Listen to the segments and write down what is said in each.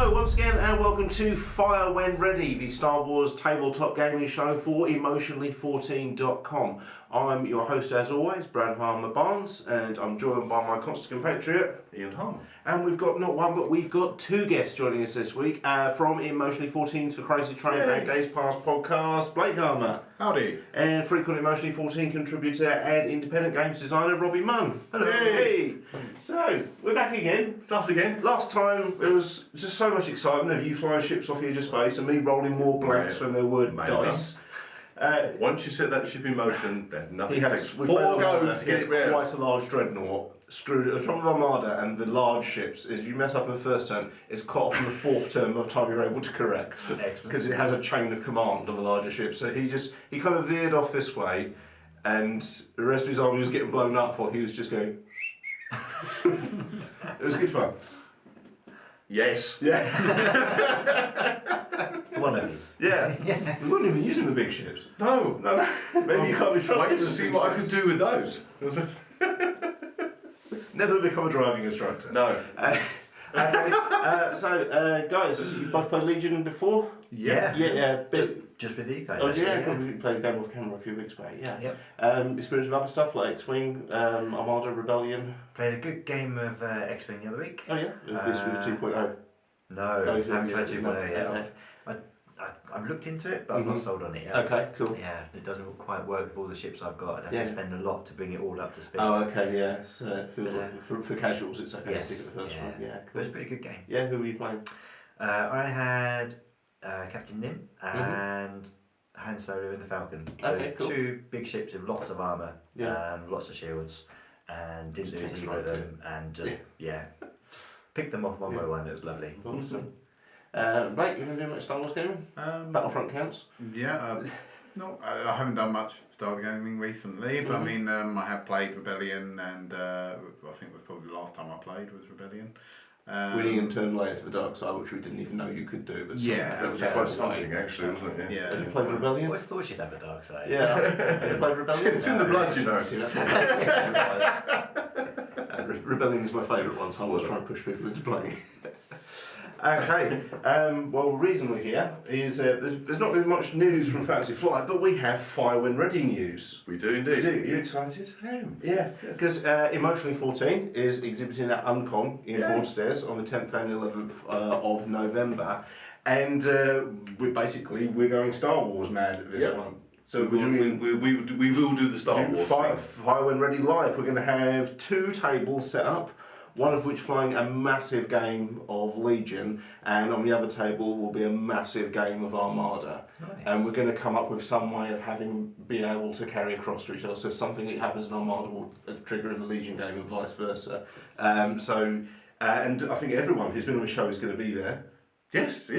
Hello once again and welcome to Fire When Ready, the Star Wars tabletop gaming show for emotionally14.com. I'm your host as always, Brad Harmer Barnes, and I'm joined by my constant compatriot, Ian Harmer. And we've got not one but we've got two guests joining us this week from Emotionally 14's For Crazy Train and Days Past podcast, Blake Harmer. Howdy. And frequent Emotionally 14 contributor and independent games designer, Robbie Munn. Hello. Hey. So, we're back again. It's us again. Last time there was just so much excitement of you flying ships off into space and me rolling more blanks when there were dice. Once you set that ship in motion, then nothing takes four goes to get it round. Quite a large dreadnought. Screwed at the top of Armada, and the large ships, if you mess up in the first turn, it's cut off in the fourth turn by the time you're able to correct. Because it has a chain of command on the larger ships. So he kind of veered off this way, and the rest of his army was getting blown up while he was just going. It was good fun. Yes. Yeah. One of you. Yeah. We weren't even using the big ships. No. Maybe you can't be trusted. Wait to see what I could do with those. Never become a driving instructor. No. So, guys, you both played Legion before? Yeah. Just with you guys. Oh, yeah. We played a game off camera a few weeks back, yeah. Yep. Experience with other stuff like X-Wing, Armada, Rebellion. Played a good game of X-Wing the other week. Oh, yeah? This was 2.0. No, I haven't tried 2.0 yet. Okay. I've looked into it, but I'm not sold on it yet. Okay, cool. Yeah, it doesn't quite work with all the ships I've got. I'd have to spend a lot to bring it all up to speed. Oh, okay, yeah. So it feels like for casuals, it's okay to stick at the first one. Yeah, cool. But it's a pretty good game. Yeah, who were you playing? I had Captain Nim and Han Solo and the Falcon. So Okay, cool. two big ships with lots of armour and lots of shields, and didn't lose either of them. And just picked them off one by one. It was lovely. Awesome. Blake, you been doing much Star Wars gaming? Battlefront counts? Yeah, no, I haven't done much Star Wars gaming recently, but I mean, I have played Rebellion, and I think it was probably the last time I played was Rebellion. Winning and turn later to the dark side, which we didn't even know you could do. But that was quite something, actually, wasn't it? Have you played Rebellion? I always thought she'd have a dark side. Yeah. Have you played Rebellion? It's in the blood, you know. See, that's my favourite. Rebellion is my favourite one, so I always try and push people into playing. Okay, well, the reason we're here is there's not been much news from Fantasy Flight, but we have Fire When Ready news. We do indeed. Are you excited? Yes. Because Emotionally 14 is exhibiting at Uncon in Broadstairs on the 10th and 11th of November, and we're going Star Wars mad at this one. So we will do the Star Wars Fire When Ready live. We're going to have two tables set up, one of which flying a massive game of Legion, and on the other table will be a massive game of Armada. Nice. And we're going to come up with some way of being able to carry across to each other. So something that happens in Armada will trigger in the Legion game and vice versa. And I think everyone who's been on the show is going to be there. Yes. So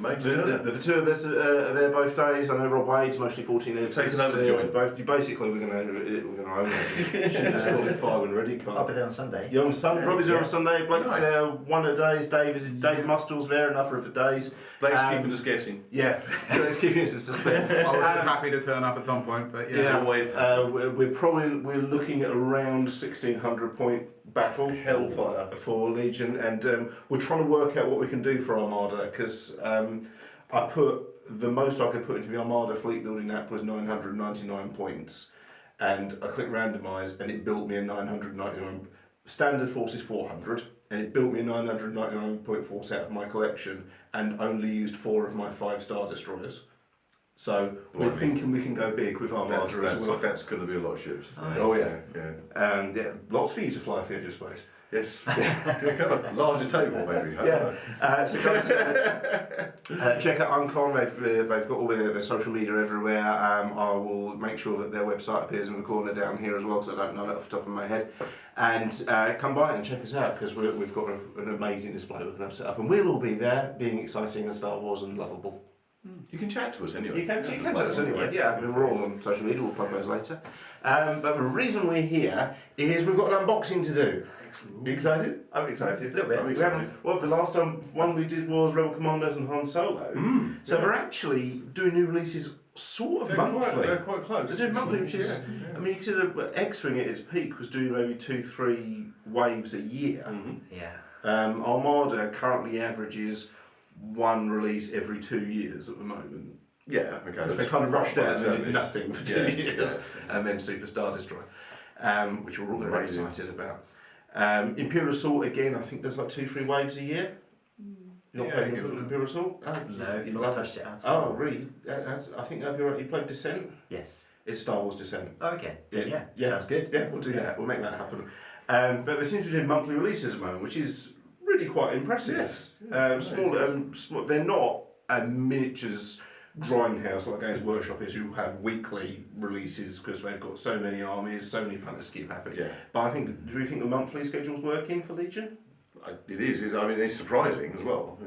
the two of us are there both days. I know Rob Wade's mostly 14. Taking over the joint. Basically, we're going to own it. It's called it Fire When Ready. I'll be there on Sunday. You're on Sunday. Robbie's there on Sunday. Blake's one of the days. Dave Mustall's there. Another of the days. Blake's keeping us guessing. Yeah, Blake's keeping us in suspense. I was happy to turn up at some point, but always. We're looking at around 1,600 point battle Hellfire for Legion, and we're trying to work out what we can do for Armada, because I put the most I could put into the Armada fleet building app was 999 points, and I clicked randomise and it built me a 999. Standard force is 400, and it built me a 999 point force out of my collection, and only used 4 of my 5-star destroyers. So we're thinking we can go big with Armada as well. That's going to be a lot of ships. Nice. Oh yeah. And lots for you to fly for, I suppose. Yes. Larger table, maybe. So guys, check out Uncon. They've got all their social media everywhere. I will make sure that their website appears in the corner down here as well, because I don't know that off the top of my head. And come by and check us out, because we've got an amazing display we're going to have set up, and we'll all be there, being exciting and Star Wars and lovable. You can chat to us anyway. You can chat to us anyway. Yeah, we're all on social media. We'll plug those later. But the reason we're here is we've got an unboxing to do. Excellent. You excited? I'm excited. A little bit. I'm excited. The last one we did was Rebel Commandos and Han Solo. So they're actually doing new releases sort of monthly. They're quite close. They're doing monthly, which is, I mean, you consider X-Wing at its peak was doing maybe 2-3 waves a year. Yeah. Armada currently averages one release every 2 years at the moment. Yeah, okay. They kind of rushed out and did established. nothing for 2 Yeah, years, yeah. and then Superstar Destroyer, which we're all very Amazing. excited about. Imperial Assault, again, I think there's like 2-3 waves a year. You're not Yeah, playing give it a- Imperial Assault? Oh, No, you not love touched it at Oh, all. really? I think you played Descent? Yes. It's Star Wars Descent. Oh, okay. Yeah. Sounds good. Yeah, we'll do that. We'll make that happen. But there seems to be monthly releases at the moment, which is really quite impressive. Yes. Small. They're not a miniatures grindhouse like Games Workshop is, who have weekly releases because they've got so many armies, so many fun to keep happening. Yeah. But do you think the monthly schedule's working for Legion? It is. I mean, it's surprising as well. I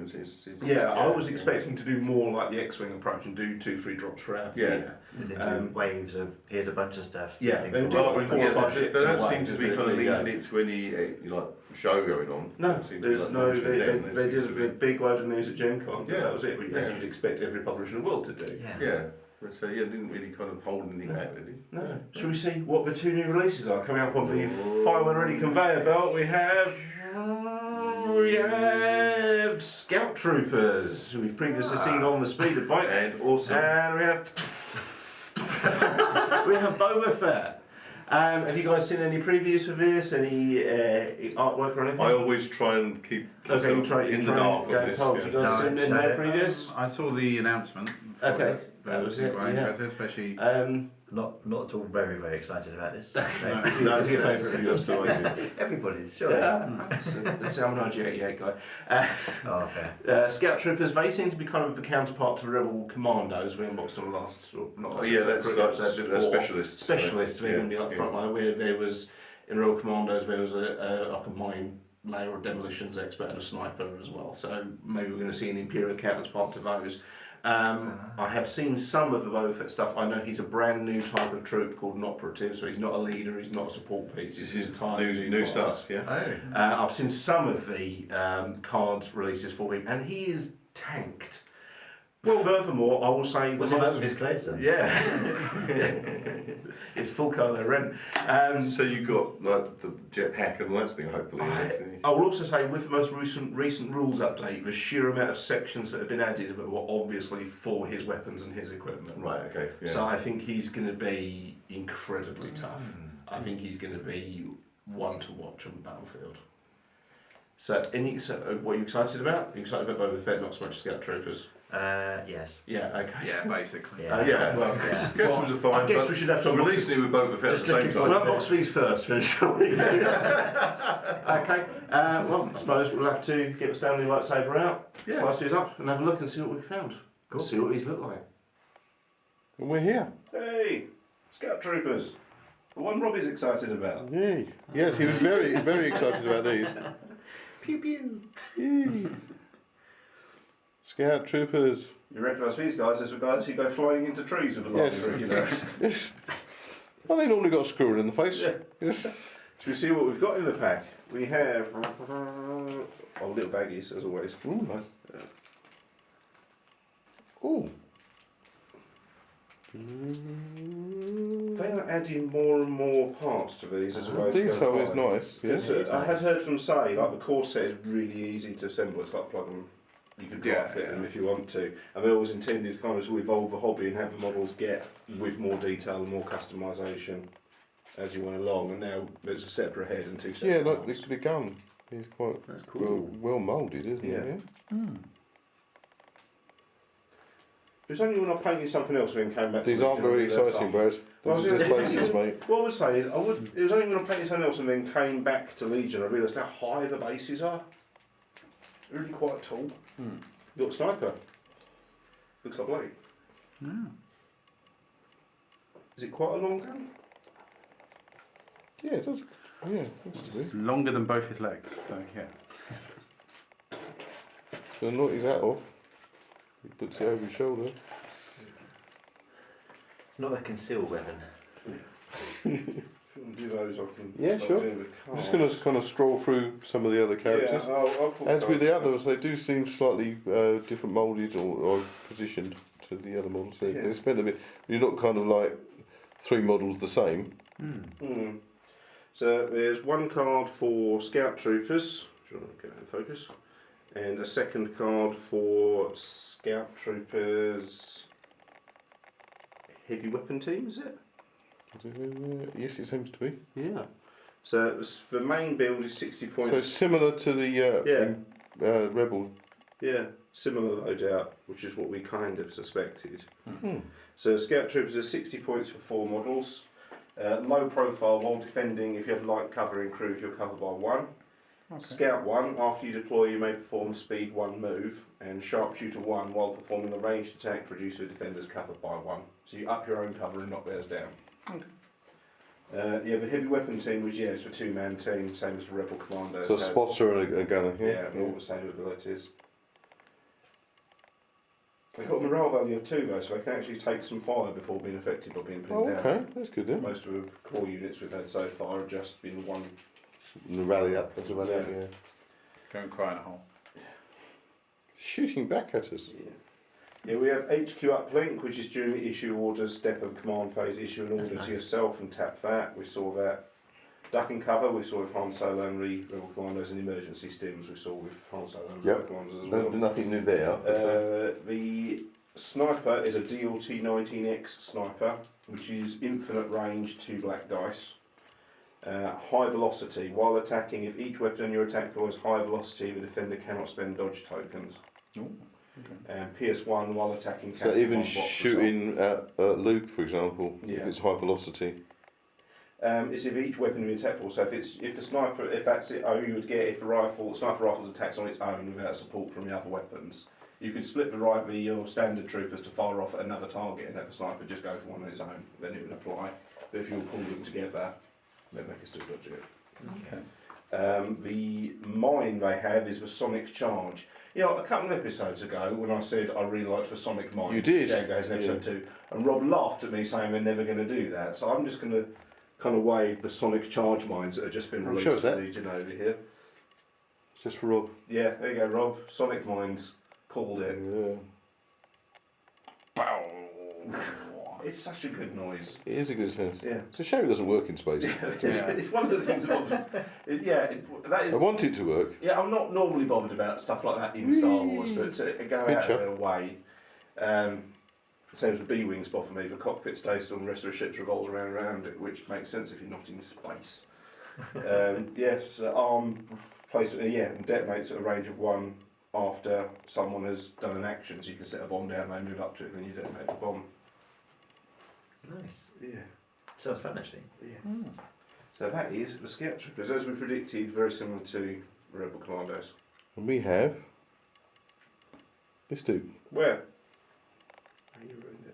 was expecting to do more like the X-Wing approach and do 2-3 drops throughout the Yeah. year. Is it do waves of here's a bunch of stuff? Yeah, Think they for do one. like 4 or 5 they ships don't and seem waves, to be but kind of there you go. linking it to any show going on. No, It seems to be there's like no. mentioned then, They there did seems to a be- big load of news at Gen Con, but Yeah. that was it, as Yeah. you'd expect every publisher in the world to do. Yeah. Yeah. So it didn't really kind of hold anything back, really. No. Shall we see what the 2 new releases are coming up on the File and Ready conveyor belt? We have Scout Troopers, who we've previously seen on the speeder bikes, And also, and we have Boba Fett. Have you guys seen any previews for this? Any artwork or anything? I always try and keep Okay, you myself try in the dark on this. Have you guys seen any previews? I saw the announcement. for Okay, it. that was it, Quite yeah. interested, especially. Not at all very, very excited about this. Is it your favourite of yours? Still, is it? Everybody's, sure. That's I'm an IG88 guy. Oh, fair. Scout Troopers, they seem to be kind of the counterpart to Rebel Commandos. We unboxed on the last, Specialists. Specialists, they're going to be Yeah, like frontline. Where there was, in Rebel Commandos, there was like a mine layer, a demolitions expert and a sniper as well. So maybe we're going to see an Imperial counterpart to those. I have seen some of the Boba Fett stuff. I know he's a brand new type of troop called an operative, so he's not a leader, he's not a support piece. This He's is entirely new class. stuff, yeah. Oh. I've seen some of the cards releases for him, and he is tanked. Well, furthermore, I will say... Was it over his clothes then? Yeah. It's full Kylo Ren. So you've got like the jetpack and all that thing, hopefully. I will also say, with the most recent rules update, the sheer amount of sections that have been added that were obviously for his weapons and his equipment. Right, okay. Yeah. So I think he's going to be incredibly tough. I think he's going to be one to watch on the battlefield. So, what are you excited about? Are you excited about Boba Fett, not so much Scout Troopers? Yes. Yeah, okay. Yeah, basically. Yeah. yeah, well, Yeah. Sketches are fine. I guess but we should have to to unbox release this. it with Boba Fett at Just the same looking time. We'll unbox these first, shall we? Okay. Well, I suppose we'll have to get the Stanley lightsaber out, Yeah. slice these up, and have a look and see what we found. Cool. See what these look like. And we're here. Hey, Scout Troopers. The one Robbie's excited about. Yay. Yes, he was very, very excited about these. Pew pew. Yay. Scout Troopers. You recognise these guys as the guys who go flying into trees with a Yes. lightning, you know. Yes. Well, they normally got a squirrel in the face. Yeah. Yes. Should we see what we've got in the pack? We have little baggies as always. Ooh, nice. Ooh. They are adding more and more parts to these as well. Detail is nice. Yes. I had heard them say like the core set is really easy to assemble. It's like plug them. You can dry fit them if you want to. And they're always intended kind of to evolve the hobby and have the models get with more detail and more customisation as you went along. And now there's a separate head and 2 separate Yeah, like arms. the gun is quite That's cool. well moulded, isn't Yeah. it? Yeah. It was only when I painted something else when it came back These to aren't very exciting, Brad. Well, These are just bases, mate. What I would say is, it was only when I painted something else and then came back to Legion I realised how high the bases are. They're really quite tall. You've got a sniper. Looks like Blake. Is it quite a long gun? Yeah, it does. Yeah, it looks to be. Longer than both his legs, so yeah. So knock his hat off. He puts it over his shoulder. Not a concealed weapon. If you want to do those, I can. Yeah, start sure. doing the I'm just cards. going to kind of stroll through some of the other characters. Yeah, I'll put As with the cards. others, they do seem slightly different moulded or positioned to the other models. They, Yeah. they spend a bit. You're not kind of like 3 models the same. So there's one card for Scout Troopers, which trying to get in focus. And a second card for Scout Troopers Heavy Weapon Team, is it? Yes, it seems to be. Yeah. So it was, the main build is 60 points. So similar to the Rebels. Yeah, similar loadout, which is what we kind of suspected. Hmm. So Scout Troopers are 60 points for 4 models. Low profile while defending. If you have light cover in crew, you're covered by 1. Okay. Scout 1, after you deploy you may perform speed 1 move, and Sharpshooter 1 while performing a ranged attack reduce the defender's cover by 1. So you up your own cover and knock theirs down. Okay. You have a heavy weapon team, which it's a 2-man team, same as the Rebel Commandos. So a spotter and a gunner. Yeah, all the same abilities. They've got a morale value of 2 though, so they can actually take some fire before being affected by being pinned down. Okay, that's good then. Most of the core units we've had so far have just been 1. And the rally up, that's a rally up, yeah. Go and cry in a hole. Shooting back at us. Yeah, we have HQ uplink, which is during the issue orders, step of command phase, issue an order to yourself and tap that. We saw that. Duck and cover, we saw with Han Solo and Rebel Commandos, and emergency stims we saw with Han Solo and Rebel Commandos as well. Nothing new there. The sniper is a DLT 19X sniper, which is infinite range, 2 black dice. High velocity. While attacking, if each weapon on your attack pool has high velocity, the defender cannot spend dodge tokens. Ooh, okay. And PS1 while attacking. So even shooting at Luke, for example, if Yeah. it's high velocity. It's if each weapon in your attack pool. So if the sniper, if that's it, you would get if the sniper rifle's attacks on its own without support from the other weapons. You could split your standard troopers to fire off at another target and have the sniper just go for one on its own. Then it would apply. But if you pull them together, then they can still dodge it. Okay. The mine they have is the sonic charge. You know, a couple of episodes ago when I said I really liked the sonic mine, You did. Django's in episode 2, and Rob laughed at me saying they're never going to do that. So I'm just going to kind of wave the sonic charge mines that have just been released Show to us that. the Legion over here. Just for Rob. Yeah, there you go, Rob. Sonic mines, called it. Yeah. Bow. It's such a good noise. It is a good sense. Yeah. It's a shame it doesn't work in space. It's one of the things that that is. I want it to work. Yeah, I'm not normally bothered about stuff like that in Star Wars, but to go out of Picture. their way. Same as the B-Wings bother me, the cockpit stays still and the rest of the ships revolves around it, which makes sense if you're not in space. So arm placed, and detonates at a range of 1 after someone has done an action, so you can set a bomb down, they move up to it, and then you detonate the bomb. Nice. Yeah. Sounds fun actually. Yeah. So that is the Scout Troopers, as we predicted, very similar to Rebel Commandos. And we have this dude. Where? Oh, you ruined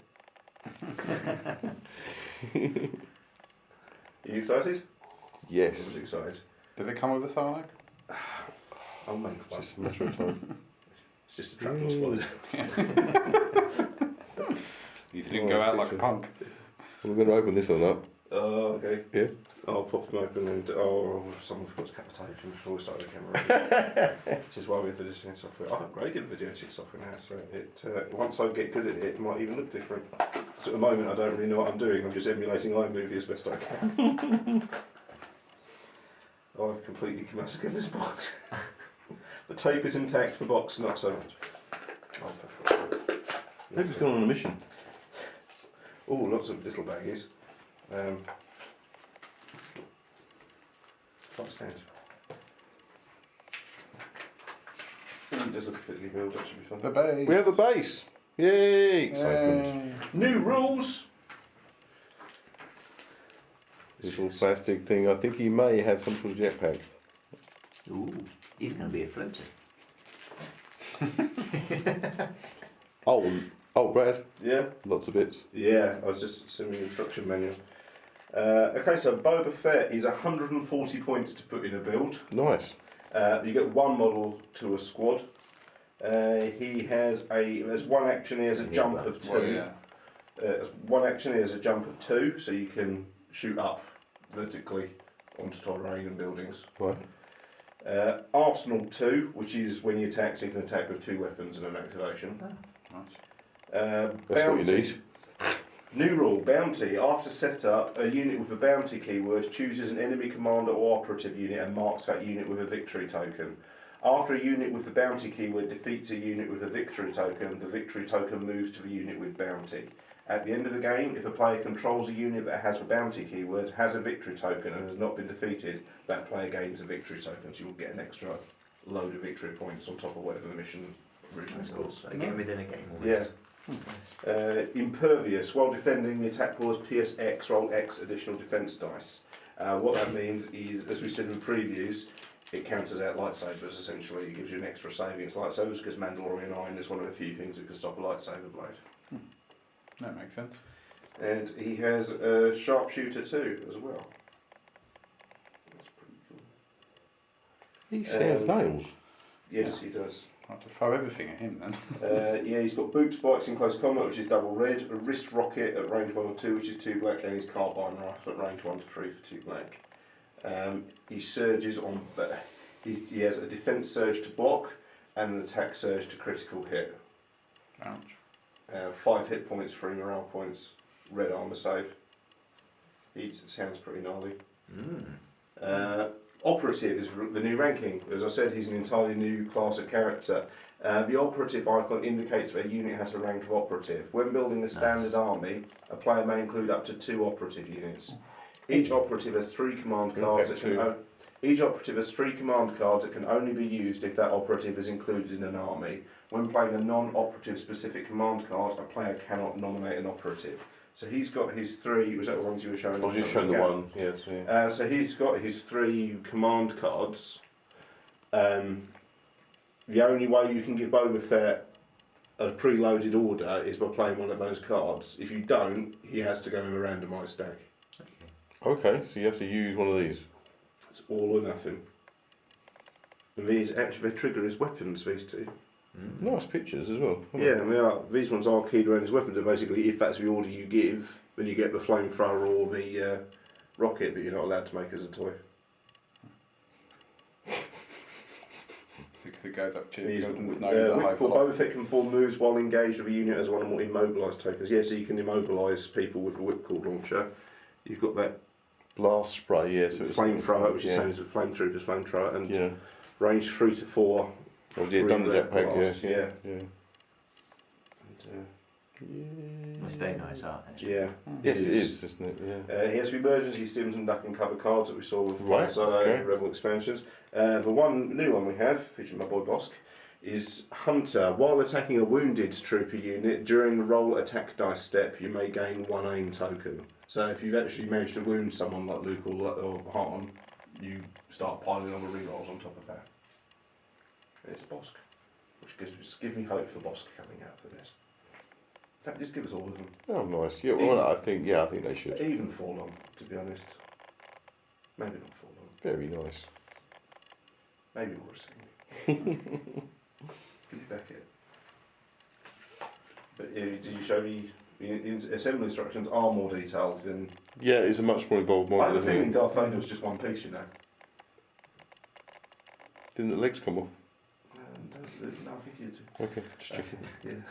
it. Are you excited? I Yes. was excited. Did they come with a Tharnak? I'll make one. Just a matter of time. It's just a trapdoor spider. You didn't go out like a punk. We're going to open this one up. Oh, okay. Yeah. I'll pop them open and someone forgot to capitation before we started the camera. Which is why we're editing software. I've upgraded video editing software now, so it once I get good at it, it might even look different. So at the moment, I don't really know what I'm doing. I'm just emulating iMovie as best I can. I've completely massacred this box. The tape is intact. The box, not so much. Maybe he's gone on a mission. Oh, lots of little baggies. Can't stand. It does look a fiddly build, that should be fun. The base. We have a base. Yay! Excitement. New rules! This little plastic thing. I think he may have some sort of jetpack. Ooh, he's going to be a floater. Oh, Brad. Yeah? Lots of bits. Yeah, I was just assuming the instruction manual. Okay, so Boba Fett is 140 points to put in a build. Nice. You get 1 model to a squad. He has there's 1 action, he has a jump of 2. Well, yeah. There's 1 action, he has a jump of 2, so you can shoot up vertically onto terrain and buildings. Right. Arsenal 2, which is when you attack, so you can attack with 2 weapons and an activation. Nice. That's what you need. New rule, bounty. After setup, a unit with a bounty keyword chooses an enemy commander or operative unit and marks that unit with a victory token. After a unit with the bounty keyword defeats a unit with a victory token, the victory token moves to the unit with bounty. At the end of the game, if a player controls a unit that has the bounty keyword, has a victory token and has not been defeated, that player gains a victory token, so you'll get an extra load of victory points on top of whatever the mission originally was. Again, within a game Yeah. almost. Impervious. While defending, the attack roll is PSX, roll X additional defense dice. What that means is, as we said in previews, it counters out lightsabers essentially. It gives you an extra save against lightsabers because Mandalorian Iron is one of the few things that can stop a lightsaber blade. That makes sense. And he has a sharpshooter too, as well. That's pretty cool. He sells nails. Yes, he does. I have to throw everything at him then. Yeah, he's got boot spikes in close combat, which is double red, a wrist rocket at range 1 or 2, which is 2 black, and his carbine rifle at range 1 to 3 for 2 black. He surges on. He has a defense surge to block and an attack surge to critical hit. Ouch. 5 hit points, 3 morale points, red armor save. He sounds pretty gnarly. Operative is the new ranking. As I said, he's an entirely new class of character. The operative icon indicates that a unit has a rank of operative. When building a standard army, a player may include up to 2 operative units. Each operative has 3 command cards that can Each operative has 3 command cards that can only be used if that operative is included in an army. When playing a non-operative specific command card, a player cannot nominate an operative. So he's got his 3. Was that the ones you were showing? I was just showing the one. Yes. Yeah. So he's got his 3 command cards. The only way you can give Boba Fett a preloaded order is by playing one of those cards. If you don't, he has to go in a randomised stack. Okay, so you have to use one of these. It's all or nothing. And these actually, they trigger his weapons, these 2. Nice pictures as well. Yeah, these ones are keyed around his weapons, and basically if that's the order you give, then you get the flamethrower or the rocket, but you're not allowed to make as a toy. Because it goes up to He's your got children's nose at high Boba velocity. Fett can perform moves while engaged with a unit as one or more immobilised tokens. Yeah, so you can immobilise people with a whipcord launcher. You've got that Blast spray, yes. Yeah, so flamethrower, which is same as a flame trooper's flamethrower, and yeah. range 3 to 4. Oh, yeah, done the jetpack, blast, yeah. It's very nice art, actually. Yeah. Yes, it is, isn't it? Yeah. He has the emergency stims and duck and cover cards that we saw with Right, okay. Rebel expansions. The one new one we have, featuring my boy Bosk, is Hunter. While attacking a wounded trooper unit, during the roll attack dice step, you may gain 1 aim token. So if you've actually managed to wound someone like Luke or Han, you start piling on the rerolls on top of that. It's Bosk, which gives me hope for Bosk coming out for this. In fact, just give us all of them. Oh, nice. Yeah, well, I think they should. Even Forlong, to be honest. Maybe not Forlong. Very nice. Maybe Morrissey. Give me back it. But did you show the assembly instructions are more detailed than... Yeah, it's a much more involved I model. have a feeling Darth Vader was just one piece, you know. Didn't the legs come off? No, I think you did. Okay, just checking. Yeah.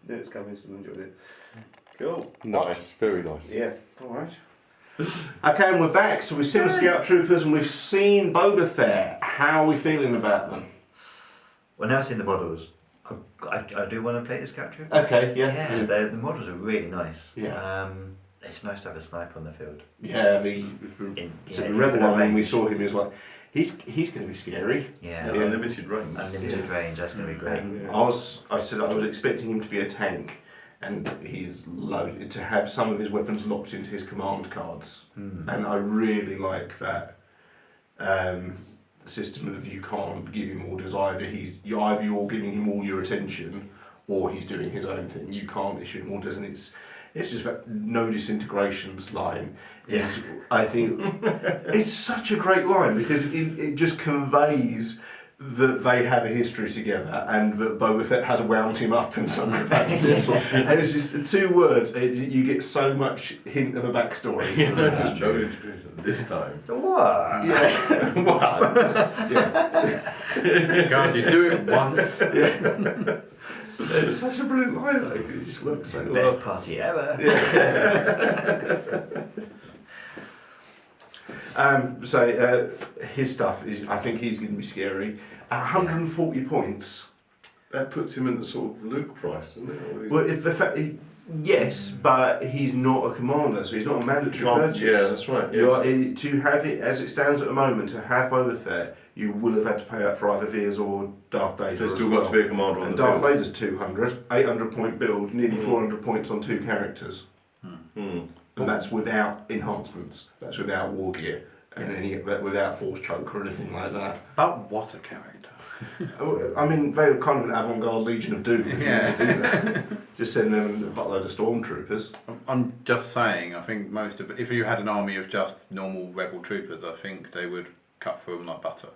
Knew it's coming, still enjoyed it. Cool. Nice, very nice. Yeah, alright. Okay, and we're back. So we've seen the Scout Troopers and we've seen Boba Fett. How are we feeling about them? Well, now I've seen the models, I do want to play the Scout Troopers. Okay, Yeah, the models are really nice. Yeah. It's nice to have a sniper on the field. Yeah, the Rebel one, when we saw him, he was like, he's going to be scary. Yeah. Unlimited range. Unlimited range, that's going to be great. I said I was expecting him to be a tank, and he is loaded to have some of his weapons locked into his command cards, and I really like that system of you can't give him orders. Either you're giving him all your attention, or he's doing his own thing. You can't issue him orders, and it's just that no disintegrations line. I think it's such a great line because it just conveys that they have a history together and that Boba Fett has wound him up in some capacity. And it's just 2 words, you get so much hint of a backstory. This time. What? Yeah. God, you do it once. It's such a brilliant line, though, 'cause it just works so well. Best party ever. So his stuff is, I think he's going to be scary. 140 points. That puts him in the sort of Luke price, doesn't it? Well, if the fact, yes, but he's not a commander, so he's not a mandatory purchase. Yeah, that's right. You Yes. are, to have it as it stands at the moment, to have Boba Fett, you will have had to pay up for either Veers or Darth Vader. There's as still well. got to be a commander on And the Darth field. Vader's 200, 800 point build, nearly Mm. 400 points on 2 characters. Mm. And that's without enhancements. That's without war gear and without force choke or anything like that. But what a character. I mean, they were kind of an avant-garde Legion of Doom if you wanted to do that. Just send them a buttload of stormtroopers. I'm just saying, I think most of if you had an army of just normal rebel troopers, I think they would cut through them like butter.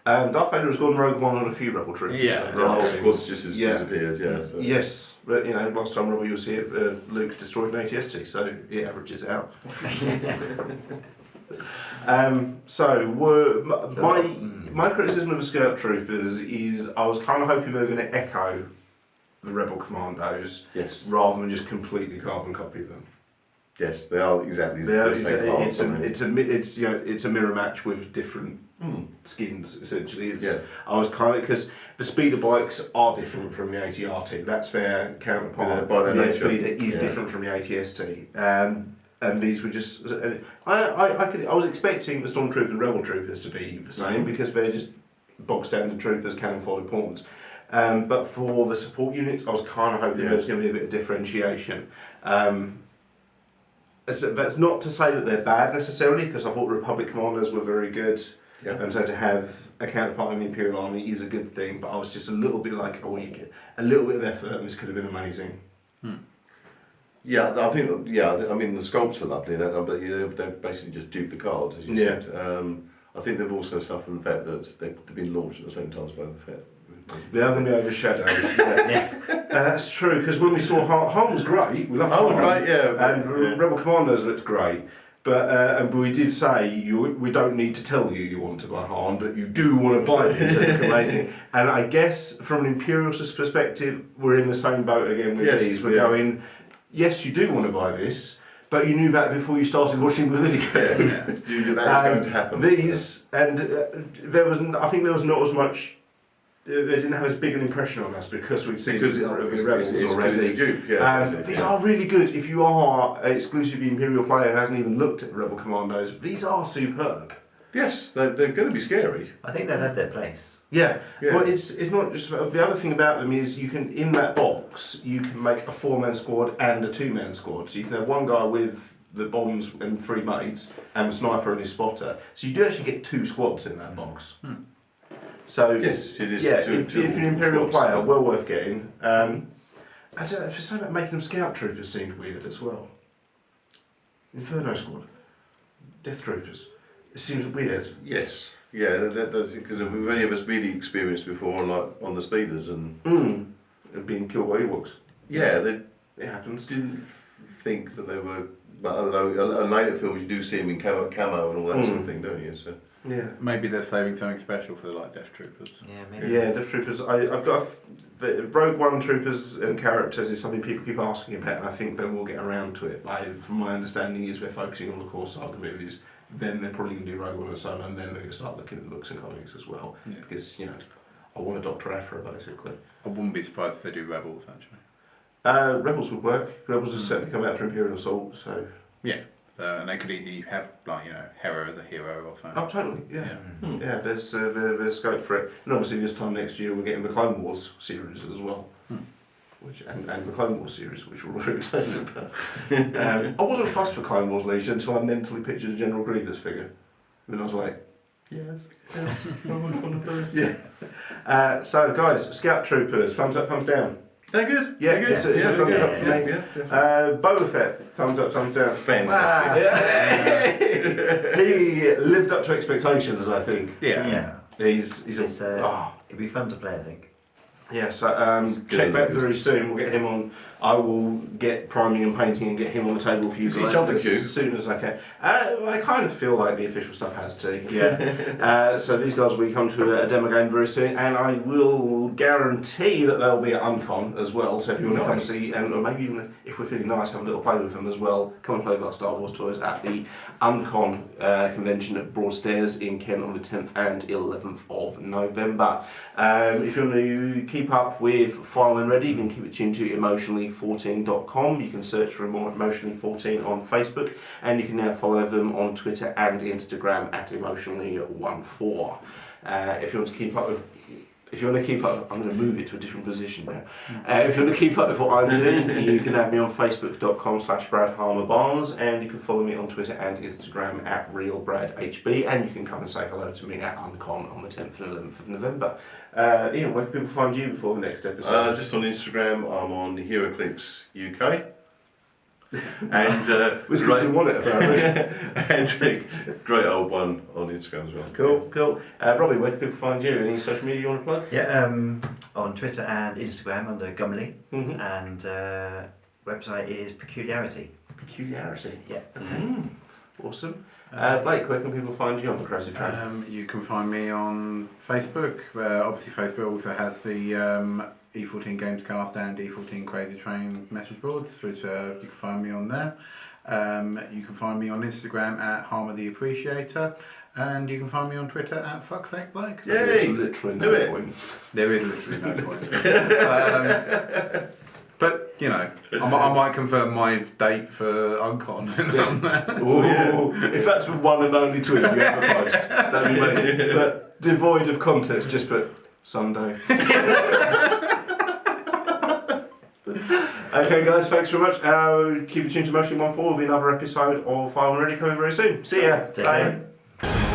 Darth Vader has gone Rogue One on a few rebel troopers. Yeah. The whole squad's just has Yeah. disappeared, yeah. So. Yes, but last time Robbie was here, Luke destroyed an ATST, so it averages out. My criticism of the Scout Troopers is I was kind of hoping they were going to echo the Rebel Commandos Yes. rather than just completely carbon copy them. Yes, they are exactly They are- the same parts. it's a mirror match with different skins essentially. Yeah. I was kind of because the speeder bikes are different from the ATRT. That's their counterpart. By their the nature. speeder is Yeah. different from the ATST. And these were just. I was expecting the Stormtroopers and Rebel Troopers to be the same because they're just bog standard troopers, cannon fodder pawns. But for the support units, I was kind of hoping there was going to be a bit of differentiation. That's not to say that they're bad necessarily, because I thought the Republic commanders were very good, and so to have a counterpart in the Imperial Army is a good thing. But I was just a little bit like, oh, you get a little bit of effort, and this could have been amazing. Yeah, I think. Yeah, I mean the sculpts are lovely, but they basically just dupe the cards, as you said. I think they've also suffered the fact that they've been launched at the same time as Boba Fett. They are going to be overshadowed. That's true, because when we saw Han was great. We loved Han. Great, yeah. And Rebel Commandos looked great. But we did say we don't need to tell you want to buy Han, but you do want to buy it. So it's amazing. And I guess from an Imperialist perspective, we're in the same boat again with these. We're going, yes, you do want to buy this, but you knew that before you started watching the video. You knew that was going to happen. These and I think there was not as much. They didn't have as big an impression on us because we'd seen the Rebels already. These are really good. If you are an exclusive Imperial player who hasn't even looked at Rebel Commandos, these are superb. Yes, they're going to be scary. I think they've had their place. Yeah. Well, it's not just the other thing about them is you can in that box you can make a 4-man squad and a 2-man squad. So you can have one guy with the bombs and 3 mates and the sniper and his spotter. So you do actually get 2 squads in that box. So yes, it is. If you're an Imperial player, well worth getting. I don't know, for something about making them Scout Troopers seemed weird as well. Inferno Squad, Death Troopers. It seems weird. Yes, yeah, that's because many of us really experienced before, like on the speeders and being killed by Ewoks. Yeah, it happens. Didn't think that they were. But although in later films you do see them in camo and all that sort of thing, don't you? So. Yeah. Maybe they're saving something special for like Death Troopers. Yeah, maybe. Yeah, Death Troopers. I've got the Rogue One troopers and characters is something people keep asking about, and I think they will get around to it. From my understanding, is they're focusing on the core saga movies. Then they're probably going to do Rogue One and Solo, and then they're going to start looking at the books and comics as well. Yeah. Because I want a Dr. Aphra basically. I wouldn't be surprised if they do Rebels actually. Rebels would work. Rebels has certainly come out for Imperial Assault, so yeah. And they could easily have Hera as a hero or something. Oh, totally. Yeah. Yeah. There's scope for it, and obviously this time next year we're getting the Clone Wars series as well, and the Clone Wars series, which we're really excited about. I wasn't fussed for Clone Wars Legion until I mentally pictured a General Grievous figure, and I was like, yes, I want one of those. Yeah. So guys, Scout Troopers, thumbs up, thumbs down. They're good. Yeah, it's a thumbs up for me. Boba Fett, thumbs up, thumbs down. Fantastic. He lived up to expectations, I think. Yeah. He's it'd be fun to play, I think. Yeah, so check back very soon. We'll get him on. I will get priming and painting and get him on the table for you Is he guys jumping as queue? soon as I can. I kind of feel like the official stuff has to, yeah. So these guys will be coming to a demo game very soon, and I will guarantee that they'll be at Uncon as well. So if you want to come see, or maybe even if we're feeling nice, have a little play with them as well, come and play with our Star Wars toys at the Uncon convention at Broadstairs in Kent on the 10th and 11th of November. If you want to keep up with Final and Ready, you can keep it tuned to emotionally14.com. You can search for Emotionally14 on Facebook, and you can now follow them on Twitter and Instagram at Emotionally14. If you want to keep up with I'm going to move it to a different position now. If you want to keep up with what I'm doing, you can add me on facebook.com/BradHarmerBarnes, and you can follow me on Twitter and Instagram at RealBradHB, and you can come and say hello to me at Uncon on the 10th and 11th of November. Ian, where can people find you before the next episode? Just on Instagram, I'm on HeroClix UK. And Which you want it apparently. and a great old one on Instagram as well. Cool. Robbie, where can people find you? Any social media you want to plug? Yeah, on Twitter and Instagram under Gumley, Mm-hmm. and website is Peculiarity. Peculiarity. Yeah. Awesome. Blake, where can people find you on the Crazy Train? You can find me on Facebook. Obviously, Facebook also has the E14 Gamescast and E14 Crazy Train message boards, which you can find me on there. You can find me on Instagram at Harmer the Appreciator, and you can find me on Twitter at Fucksake Blake. There's literally Do no it. point. There is literally no point. But you know, I might confirm my date for Uncon. Ooh, if that's the one and only tweet you ever post, that'd be amazing. But devoid of context, just put Sunday. Okay, guys, thanks very much. Keep it tuned to Motion 14. Will be another episode of Final and Ready coming very soon. See ya. Take Bye. care.